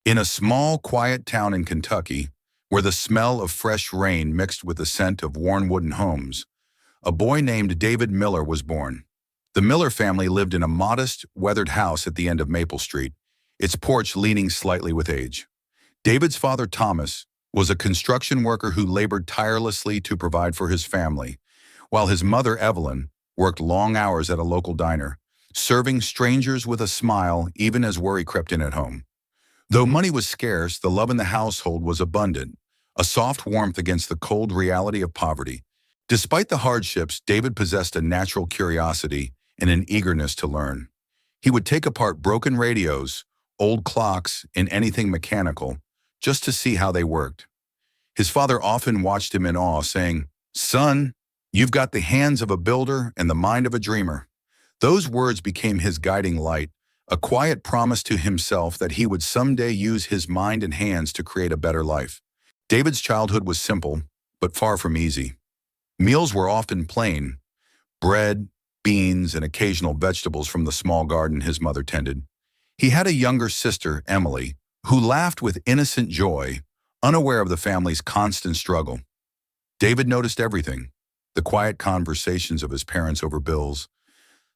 In a small, quiet town in Kentucky, where the smell of fresh rain mixed with the scent of worn wooden homes, a boy named David Miller was born. The Miller family lived in a modest, weathered house at the end of Maple Street, its porch leaning slightly with age. David's father, Thomas, was a construction worker who labored tirelessly to provide for his family, while his mother, Evelyn, worked long hours at a local diner, serving strangers with a smile even as worry crept in at home. Though money was scarce, the love in the household was abundant, a soft warmth against the cold reality of poverty. Despite the hardships, David possessed a natural curiosity and an eagerness to learn. He would take apart broken radios, old clocks, and anything mechanical, just to see how they worked. His father often watched him in awe, saying, "Son, you've got the hands of a builder and the mind of a dreamer." Those words became his guiding light, a quiet promise to himself that he would someday use his mind and hands to create a better life. David's childhood was simple, but far from easy. Meals were often plain: bread, beans, and occasional vegetables from the small garden his mother tended. He had a younger sister, Emily, who laughed with innocent joy, unaware of the family's constant struggle. David noticed everything: the quiet conversations of his parents over bills,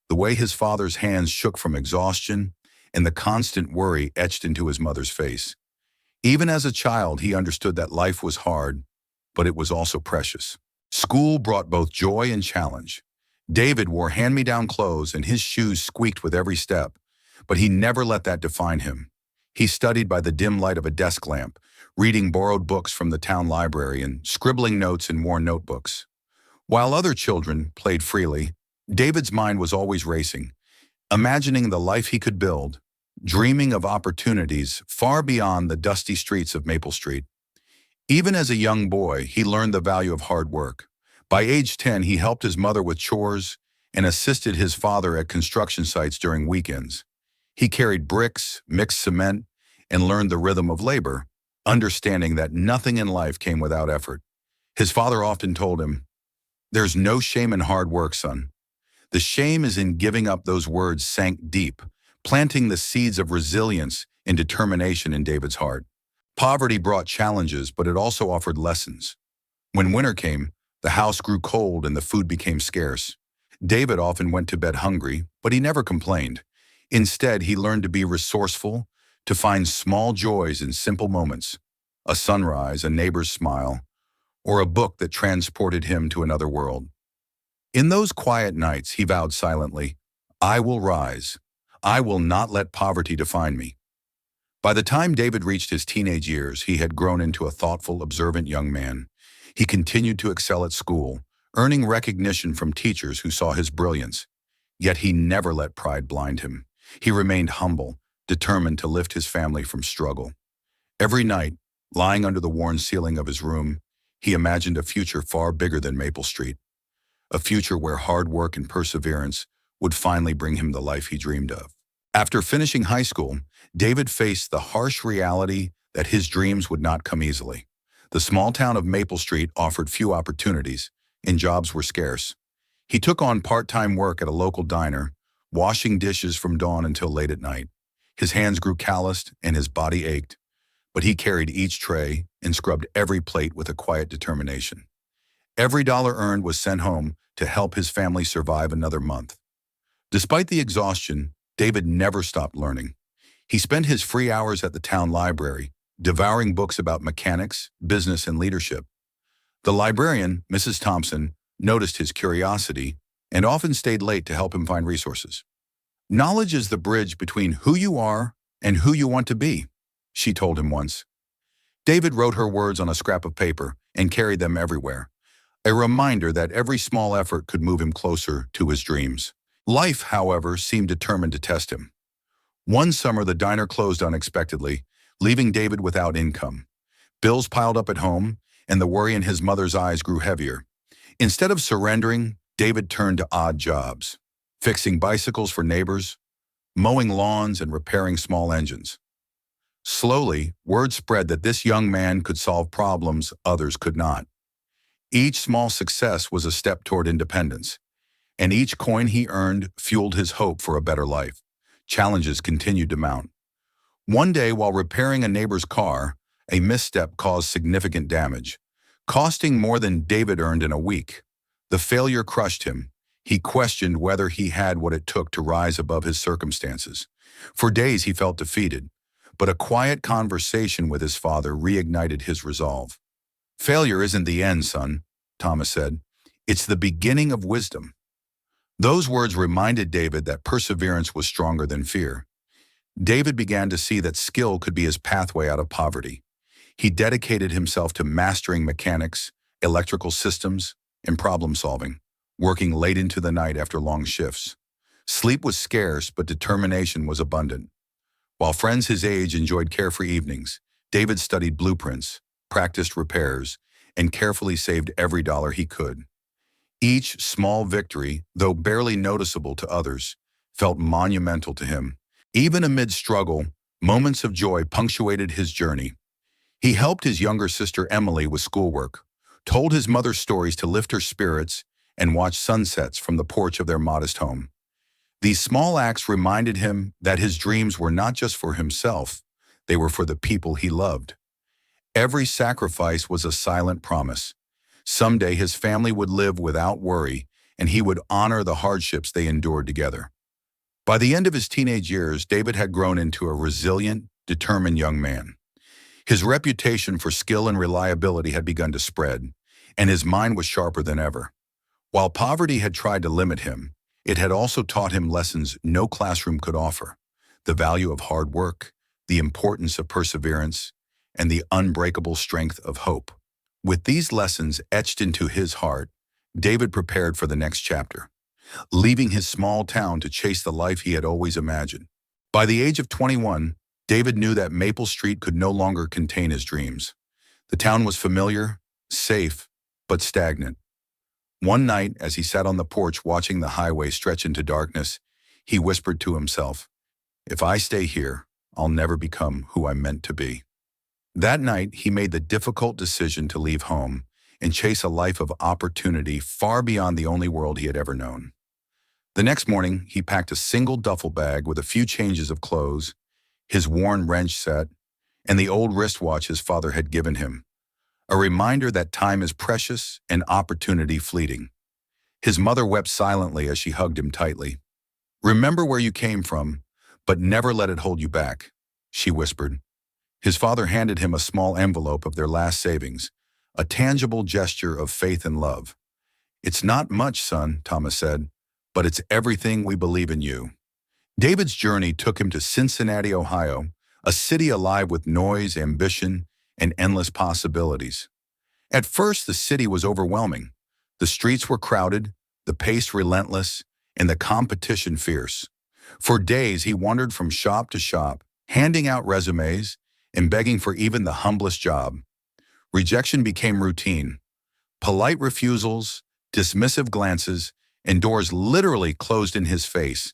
the way his father's hands shook from exhaustion, and the constant worry etched into his mother's face. Even as a child, he understood that life was hard, but it was also precious. School brought both joy and challenge. David wore hand-me-down clothes and his shoes squeaked with every step, but he never let that define him. He studied by the dim light of a desk lamp, reading borrowed books from the town library and scribbling notes in worn notebooks. While other children played freely, David's mind was always racing, imagining the life he could build, dreaming of opportunities far beyond the dusty streets of Maple Street. Even as a young boy, he learned the value of hard work. By age 10, he helped his mother with chores and assisted his father at construction sites during weekends. He carried bricks, mixed cement, and learned the rhythm of labor, understanding that nothing in life came without effort. His father often told him, "There's no shame in hard work, son. The shame is in giving up." Those words sank deep, planting the seeds of resilience and determination in David's heart. Poverty brought challenges, but it also offered lessons. When winter came, the house grew cold and the food became scarce. David often went to bed hungry, but he never complained. Instead, he learned to be resourceful, to find small joys in simple moments: a sunrise, a neighbor's smile, or a book that transported him to another world. In those quiet nights, he vowed silently, "I will rise. I will not let poverty define me." By the time David reached his teenage years, he had grown into a thoughtful, observant young man. He continued to excel at school, earning recognition from teachers who saw his brilliance. Yet he never let pride blind him. He remained humble, determined to lift his family from struggle. Every night, lying under the worn ceiling of his room, he imagined a future far bigger than Maple Street, a future where hard work and perseverance would finally bring him the life he dreamed of. After finishing high school, David faced the harsh reality that his dreams would not come easily. The small town of Maple Street offered few opportunities, and jobs were scarce. He took on part-time work at a local diner, washing dishes from dawn until late at night. His hands grew calloused and his body ached, but he carried each tray and scrubbed every plate with a quiet determination. Every dollar earned was sent home to help his family survive another month. Despite the exhaustion, David never stopped learning. He spent his free hours at the town library, devouring books about mechanics, business, and leadership. The librarian, Mrs. Thompson, noticed his curiosity and often stayed late to help him find resources. "Knowledge is the bridge between who you are and who you want to be," she told him once. David wrote her words on a scrap of paper and carried them everywhere, a reminder that every small effort could move him closer to his dreams. Life, however, seemed determined to test him. One summer, the diner closed unexpectedly, leaving David without income. Bills piled up at home, and the worry in his mother's eyes grew heavier. Instead of surrendering, David turned to odd jobs: fixing bicycles for neighbors, mowing lawns, and repairing small engines. Slowly, word spread that this young man could solve problems others could not. Each small success was a step toward independence, and each coin he earned fueled his hope for a better life. Challenges continued to mount. One day, while repairing a neighbor's car, a misstep caused significant damage, costing more than David earned in a week. The failure crushed him. He questioned whether he had what it took to rise above his circumstances. For days, he felt defeated, but a quiet conversation with his father reignited his resolve. "Failure isn't the end, son," Thomas said. "It's the beginning of wisdom." Those words reminded David that perseverance was stronger than fear. David began to see that skill could be his pathway out of poverty. He dedicated himself to mastering mechanics, electrical systems, and problem solving, working late into the night after long shifts. Sleep was scarce, but determination was abundant. While friends his age enjoyed carefree evenings, David studied blueprints, practiced repairs, and carefully saved every dollar he could. Each small victory, though barely noticeable to others, felt monumental to him. Even amid struggle, moments of joy punctuated his journey. He helped his younger sister Emily with schoolwork, told his mother stories to lift her spirits, and watched sunsets from the porch of their modest home. These small acts reminded him that his dreams were not just for himself, they were for the people he loved. Every sacrifice was a silent promise. Someday his family would live without worry, and he would honor the hardships they endured together. By the end of his teenage years, David had grown into a resilient, determined young man. His reputation for skill and reliability had begun to spread, and his mind was sharper than ever. While poverty had tried to limit him, it had also taught him lessons no classroom could offer: the value of hard work, the importance of perseverance, and the unbreakable strength of hope. With these lessons etched into his heart, David prepared for the next chapter, leaving his small town to chase the life he had always imagined. By the age of 21, David knew that Maple Street could no longer contain his dreams. The town was familiar, safe, but stagnant. One night, as he sat on the porch watching the highway stretch into darkness, he whispered to himself, "If I stay here, I'll never become who I'm meant to be." That night, he made the difficult decision to leave home and chase a life of opportunity far beyond the only world he had ever known. The next morning, he packed a single duffel bag with a few changes of clothes, his worn wrench set, and the old wristwatch his father had given him, a reminder that time is precious and opportunity fleeting. His mother wept silently as she hugged him tightly. "Remember where you came from, but never let it hold you back," she whispered. His father handed him a small envelope of their last savings, a tangible gesture of faith and love. "It's not much, son," Thomas said, "but it's everything we believe in you." David's journey took him to Cincinnati, Ohio, a city alive with noise, ambition, and endless possibilities. At first, the city was overwhelming. The streets were crowded, the pace relentless, and the competition fierce. For days, he wandered from shop to shop, handing out resumes and begging for even the humblest job. Rejection became routine. Polite refusals, dismissive glances, and doors literally closed in his face.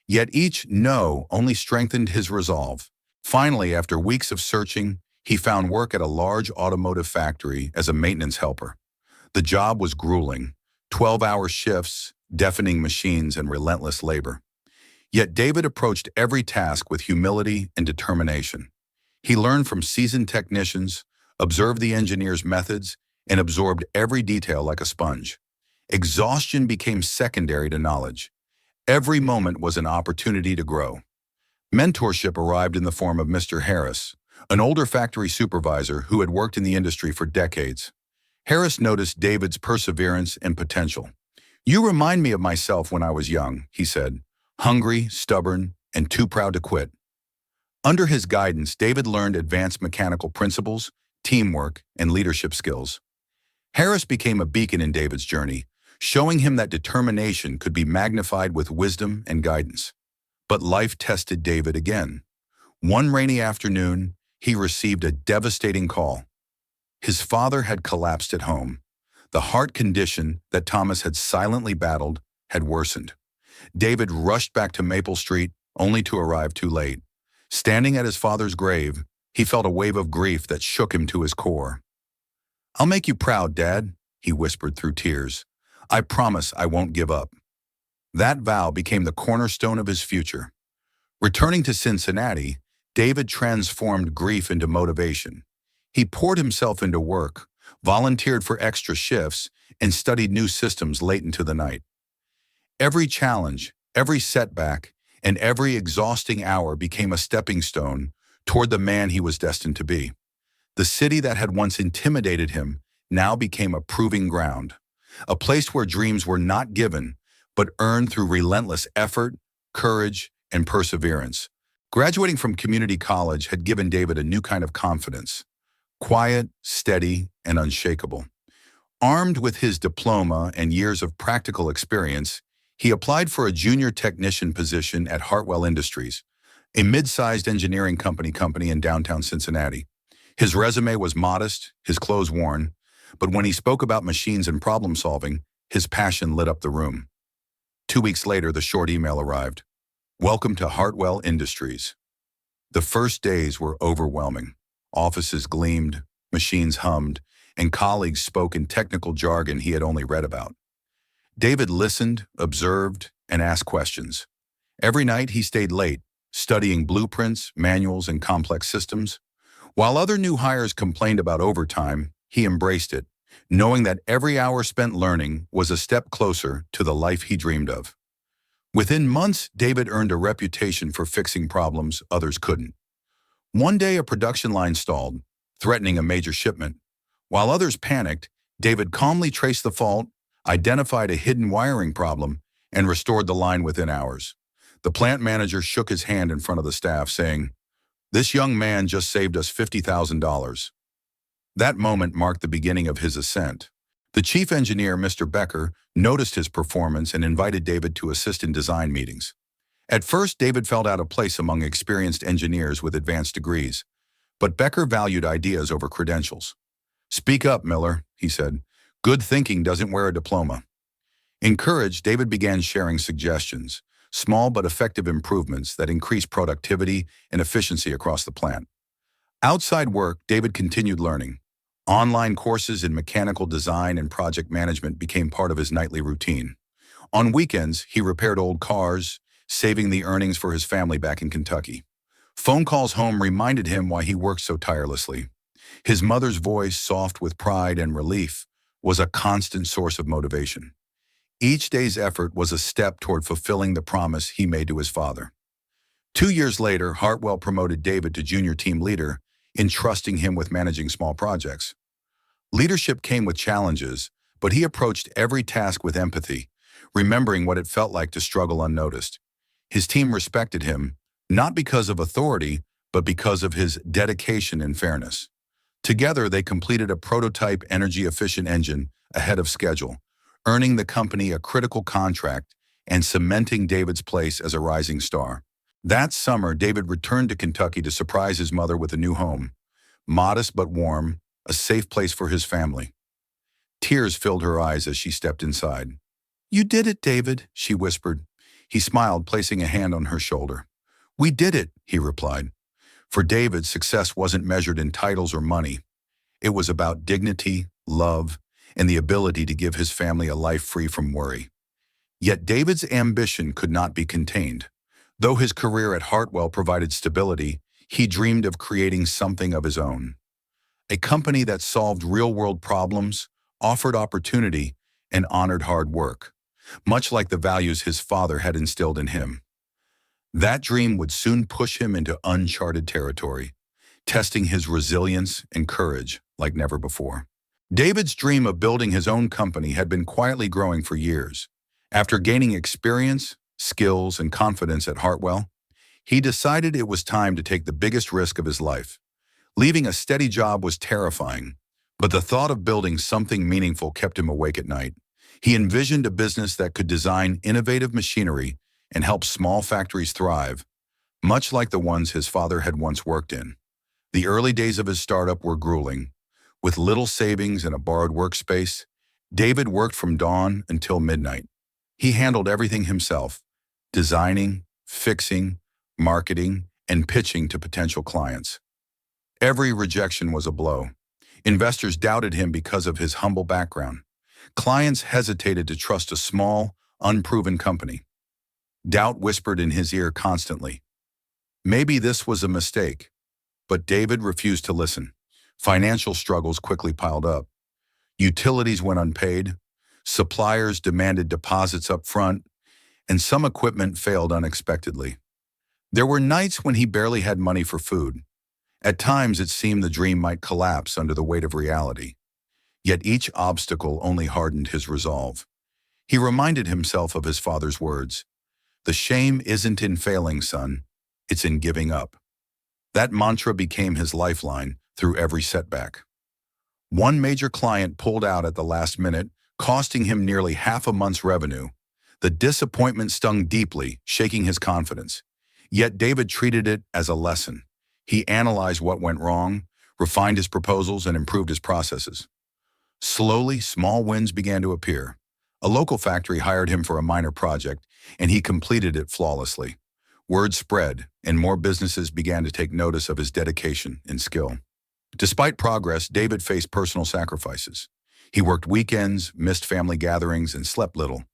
Yet each no only strengthened his resolve. Finally, after weeks of searching, he found work at a large automotive factory as a maintenance helper. The job was grueling: 12-hour shifts, deafening machines, and relentless labor. Yet David approached every task with humility and determination. He learned from seasoned technicians, observed the engineers' methods, and absorbed every detail like a sponge. Exhaustion became secondary to knowledge. Every moment was an opportunity to grow. Mentorship arrived in the form of Mr. Harris, an older factory supervisor who had worked in the industry for decades. Harris noticed David's perseverance and potential. "You remind me of myself when I was young," he said, "hungry, stubborn, and too proud to quit." Under his guidance, David learned advanced mechanical principles, teamwork, and leadership skills. Harris became a beacon in David's journey, showing him that determination could be magnified with wisdom and guidance. But life tested David again. One rainy afternoon, he received a devastating call. His father had collapsed at home. The heart condition that Thomas had silently battled had worsened. David rushed back to Maple Street, only to arrive too late. Standing at his father's grave, he felt a wave of grief that shook him to his core. "I'll make you proud, Dad," he whispered through tears. "I promise I won't give up." That vow became the cornerstone of his future. Returning to Cincinnati, David transformed grief into motivation. He poured himself into work, volunteered for extra shifts, and studied new systems late into the night. Every challenge, every setback, and every exhausting hour became a stepping stone toward the man he was destined to be. The city that had once intimidated him now became a proving ground, a place where dreams were not given, but earned through relentless effort, courage, and perseverance. Graduating from community college had given David a new kind of confidence, quiet, steady, and unshakable. Armed with his diploma and years of practical experience, he applied for a junior technician position at Hartwell Industries, a mid-sized engineering company in downtown Cincinnati. His resume was modest, his clothes worn, but when he spoke about machines and problem solving, his passion lit up the room. 2 weeks later, the short email arrived. Welcome to Hartwell Industries. The first days were overwhelming. Offices gleamed, machines hummed, and colleagues spoke in technical jargon he had only read about. David listened, observed, and asked questions. Every night he stayed late, studying blueprints, manuals, and complex systems. While other new hires complained about overtime, he embraced it, knowing that every hour spent learning was a step closer to the life he dreamed of. Within months, David earned a reputation for fixing problems others couldn't. One day, a production line stalled, threatening a major shipment. While others panicked, David calmly traced the fault, identified a hidden wiring problem, and restored the line within hours. The plant manager shook his hand in front of the staff, saying, "This young man just saved us $50,000. That moment marked the beginning of his ascent. The chief engineer, Mr. Becker, noticed his performance and invited David to assist in design meetings. At first, David felt out of place among experienced engineers with advanced degrees, but Becker valued ideas over credentials. "Speak up, Miller," he said. "Good thinking doesn't wear a diploma." Encouraged, David began sharing suggestions, small but effective improvements that increased productivity and efficiency across the plant. Outside work, David continued learning. Online courses in mechanical design and project management became part of his nightly routine. On weekends, he repaired old cars, saving the earnings for his family back in Kentucky. Phone calls home reminded him why he worked so tirelessly. His mother's voice, soft with pride and relief, was a constant source of motivation. Each day's effort was a step toward fulfilling the promise he made to his father. 2 years later, Hartwell promoted David to junior team leader, entrusting him with managing small projects. Leadership came with challenges, but he approached every task with empathy, remembering what it felt like to struggle unnoticed. His team respected him, not because of authority, but because of his dedication and fairness. Together, they completed a prototype energy-efficient engine ahead of schedule, earning the company a critical contract and cementing David's place as a rising star. That summer, David returned to Kentucky to surprise his mother with a new home. Modest but warm, a safe place for his family. Tears filled her eyes as she stepped inside. "You did it, David," she whispered. He smiled, placing a hand on her shoulder. "We did it," he replied. For David, success wasn't measured in titles or money. It was about dignity, love, and the ability to give his family a life free from worry. Yet David's ambition could not be contained. Though his career at Hartwell provided stability, he dreamed of creating something of his own. A company that solved real-world problems, offered opportunity, and honored hard work, much like the values his father had instilled in him. That dream would soon push him into uncharted territory, testing his resilience and courage like never before. David's dream of building his own company had been quietly growing for years. After gaining experience, skills, and confidence at Hartwell, he decided it was time to take the biggest risk of his life. Leaving a steady job was terrifying, but the thought of building something meaningful kept him awake at night. He envisioned a business that could design innovative machinery and help small factories thrive, much like the ones his father had once worked in. The early days of his startup were grueling. With little savings and a borrowed workspace, David worked from dawn until midnight. He handled everything himself, designing, fixing, marketing, and pitching to potential clients. Every rejection was a blow. Investors doubted him because of his humble background. Clients hesitated to trust a small, unproven company. Doubt whispered in his ear constantly, Maybe this was a mistake, but David refused to listen. Financial struggles quickly piled up. Utilities went unpaid, suppliers demanded deposits up front, and some equipment failed unexpectedly. There were nights when he barely had money for food. At times it seemed the dream might collapse under the weight of reality. Yet each obstacle only hardened his resolve. He reminded himself of his father's words, "The shame isn't in failing, son. It's in giving up." That mantra became his lifeline through every setback. One major client pulled out at the last minute, costing him nearly half a month's revenue. The disappointment stung deeply, shaking his confidence. Yet David treated it as a lesson. He analyzed what went wrong, refined his proposals, and improved his processes. Slowly, small wins began to appear. A local factory hired him for a minor project, and he completed it flawlessly. Word spread, and more businesses began to take notice of his dedication and skill. Despite progress, David faced personal sacrifices. He worked weekends, missed family gatherings, and slept little.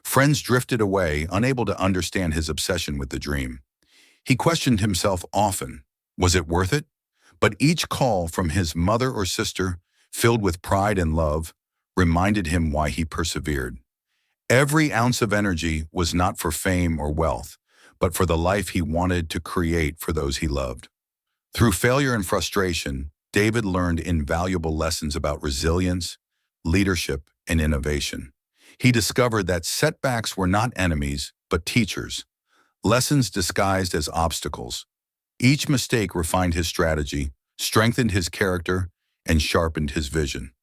Friends drifted away, unable to understand his obsession with the dream. He questioned himself often. Was it worth it? But each call from his mother or sister, filled with pride and love, reminded him why he persevered. Every ounce of energy was not for fame or wealth, but for the life he wanted to create for those he loved. Through failure and frustration, David learned invaluable lessons about resilience, leadership, and innovation. He discovered that setbacks were not enemies, but teachers, lessons disguised as obstacles. Each mistake refined his strategy, strengthened his character, and sharpened his vision.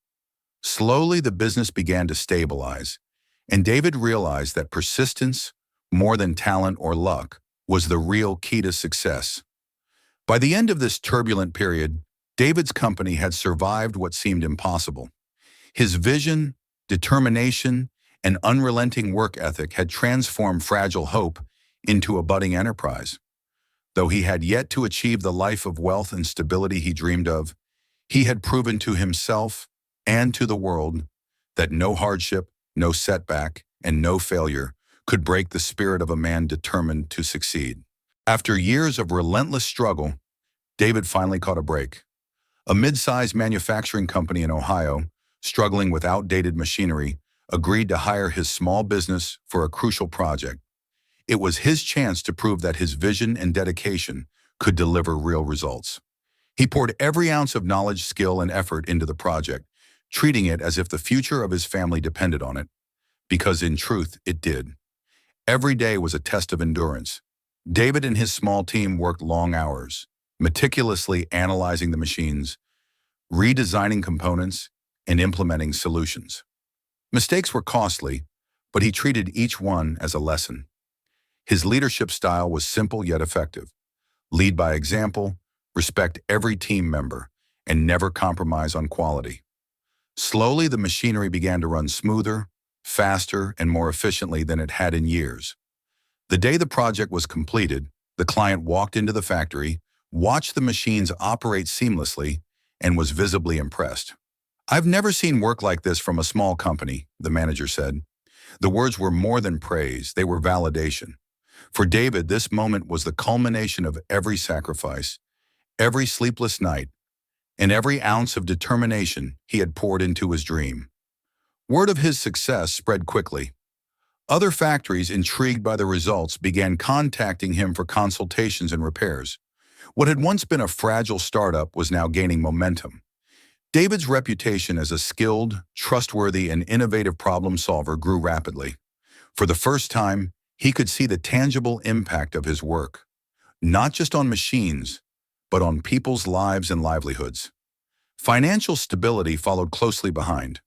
Slowly, the business began to stabilize, and David realized that persistence, more than talent or luck, was the real key to success. By the end of this turbulent period, David's company had survived what seemed impossible. His vision, determination, and unrelenting work ethic had transformed fragile hope into a budding enterprise. Though he had yet to achieve the life of wealth and stability he dreamed of, he had proven to himself and to the world that no hardship, no setback, and no failure could break the spirit of a man determined to succeed. After years of relentless struggle, David finally caught a break. A mid-sized manufacturing company in Ohio, struggling with outdated machinery, agreed to hire his small business for a crucial project. It was his chance to prove that his vision and dedication could deliver real results. He poured every ounce of knowledge, skill, and effort into the project, treating it as if the future of his family depended on it, because in truth, it did. Every day was a test of endurance. David and his small team worked long hours, meticulously analyzing the machines, redesigning components, and implementing solutions. Mistakes were costly, but he treated each one as a lesson. His leadership style was simple yet effective. Lead by example, respect every team member, and never compromise on quality. Slowly, the machinery began to run smoother, faster, and more efficiently than it had in years. The day the project was completed, the client walked into the factory, watched the machines operate seamlessly, and was visibly impressed. "I've never seen work like this from a small company," the manager said. The words were more than praise, they were validation. For David, this moment was the culmination of every sacrifice, every sleepless night, and every ounce of determination he had poured into his dream. Word of his success spread quickly. Other factories, intrigued by the results, began contacting him for consultations and repairs. What had once been a fragile startup was now gaining momentum. David's reputation as a skilled, trustworthy, and innovative problem solver grew rapidly. For the first time, he could see the tangible impact of his work, not just on machines, but on people's lives and livelihoods. Financial stability followed closely behind.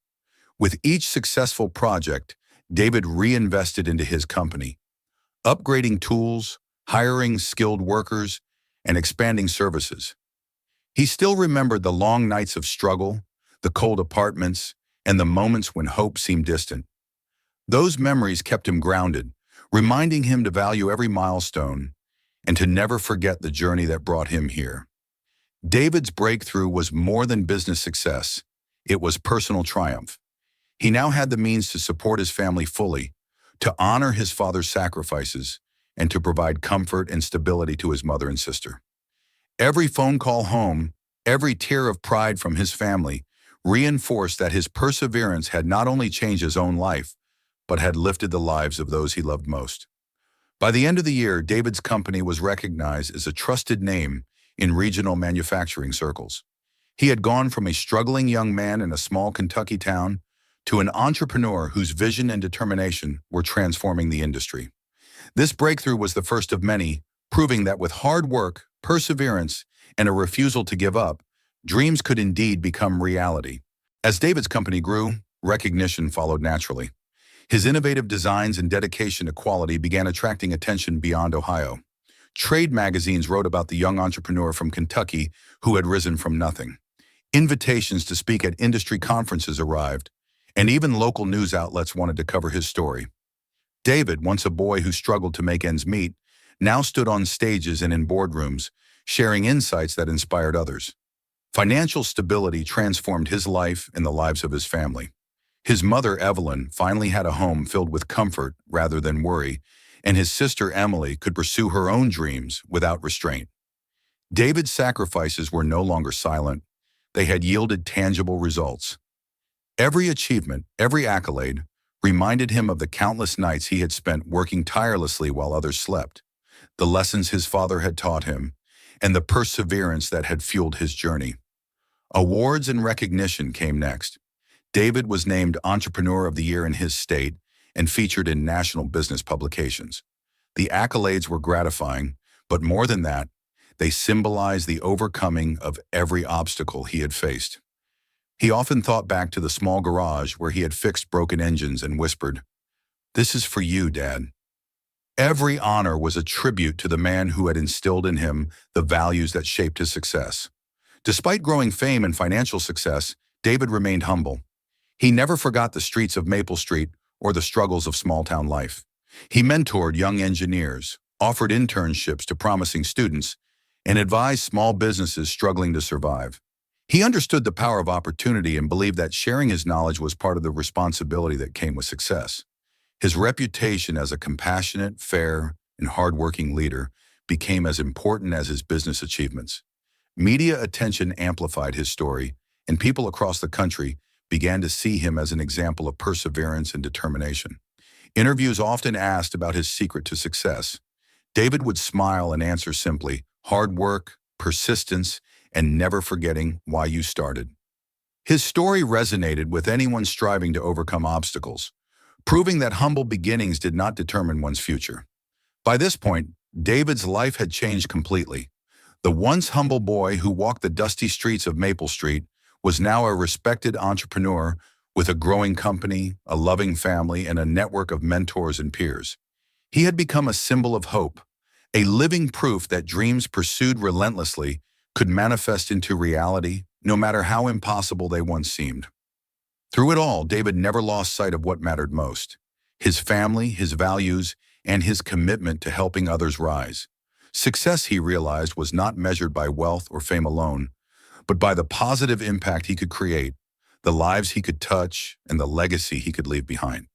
With each successful project, David reinvested into his company, upgrading tools, hiring skilled workers, and expanding services. He still remembered the long nights of struggle, the cold apartments, and the moments when hope seemed distant. Those memories kept him grounded, reminding him to value every milestone and to never forget the journey that brought him here. David's breakthrough was more than business success. It was personal triumph. He now had the means to support his family fully, to honor his father's sacrifices, and to provide comfort and stability to his mother and sister. Every phone call home, every tear of pride from his family, reinforced that his perseverance had not only changed his own life, but had lifted the lives of those he loved most. By the end of the year, David's company was recognized as a trusted name in regional manufacturing circles. He had gone from a struggling young man in a small Kentucky town to an entrepreneur whose vision and determination were transforming the industry. This breakthrough was the first of many, proving that with hard work, perseverance, and a refusal to give up, dreams could indeed become reality. As David's company grew, recognition followed naturally. His innovative designs and dedication to quality began attracting attention beyond Ohio. Trade magazines wrote about the young entrepreneur from Kentucky who had risen from nothing. Invitations to speak at industry conferences arrived, and even local news outlets wanted to cover his story. David, once a boy who struggled to make ends meet, now stood on stages and in boardrooms, sharing insights that inspired others. Financial stability transformed his life and the lives of his family. His mother, Evelyn, finally had a home filled with comfort rather than worry, and his sister, Emily, could pursue her own dreams without restraint. David's sacrifices were no longer silent. They had yielded tangible results. Every achievement, every accolade, reminded him of the countless nights he had spent working tirelessly while others slept, the lessons his father had taught him, and the perseverance that had fueled his journey. Awards and recognition came next. David was named Entrepreneur of the Year in his state and featured in national business publications. The accolades were gratifying, but more than that, they symbolized the overcoming of every obstacle he had faced. He often thought back to the small garage where he had fixed broken engines and whispered, "This is for you, Dad." Every honor was a tribute to the man who had instilled in him the values that shaped his success. Despite growing fame and financial success, David remained humble. He never forgot the streets of Maple Street or the struggles of small-town life. He mentored young engineers, offered internships to promising students, and advised small businesses struggling to survive. He understood the power of opportunity and believed that sharing his knowledge was part of the responsibility that came with success. His reputation as a compassionate, fair, and hardworking leader became as important as his business achievements. Media attention amplified his story, and people across the country began to see him as an example of perseverance and determination. Interviews often asked about his secret to success. David would smile and answer simply, hard work, persistence, and never forgetting why you started. His story resonated with anyone striving to overcome obstacles, proving that humble beginnings did not determine one's future. By this point, David's life had changed completely. The once humble boy who walked the dusty streets of Maple Street was now a respected entrepreneur with a growing company, a loving family, and a network of mentors and peers. He had become a symbol of hope, a living proof that dreams pursued relentlessly could manifest into reality, no matter how impossible they once seemed. Through it all, David never lost sight of what mattered most: his family, his values, and his commitment to helping others rise. Success, he realized, was not measured by wealth or fame alone, but by the positive impact he could create, the lives he could touch, and the legacy he could leave behind.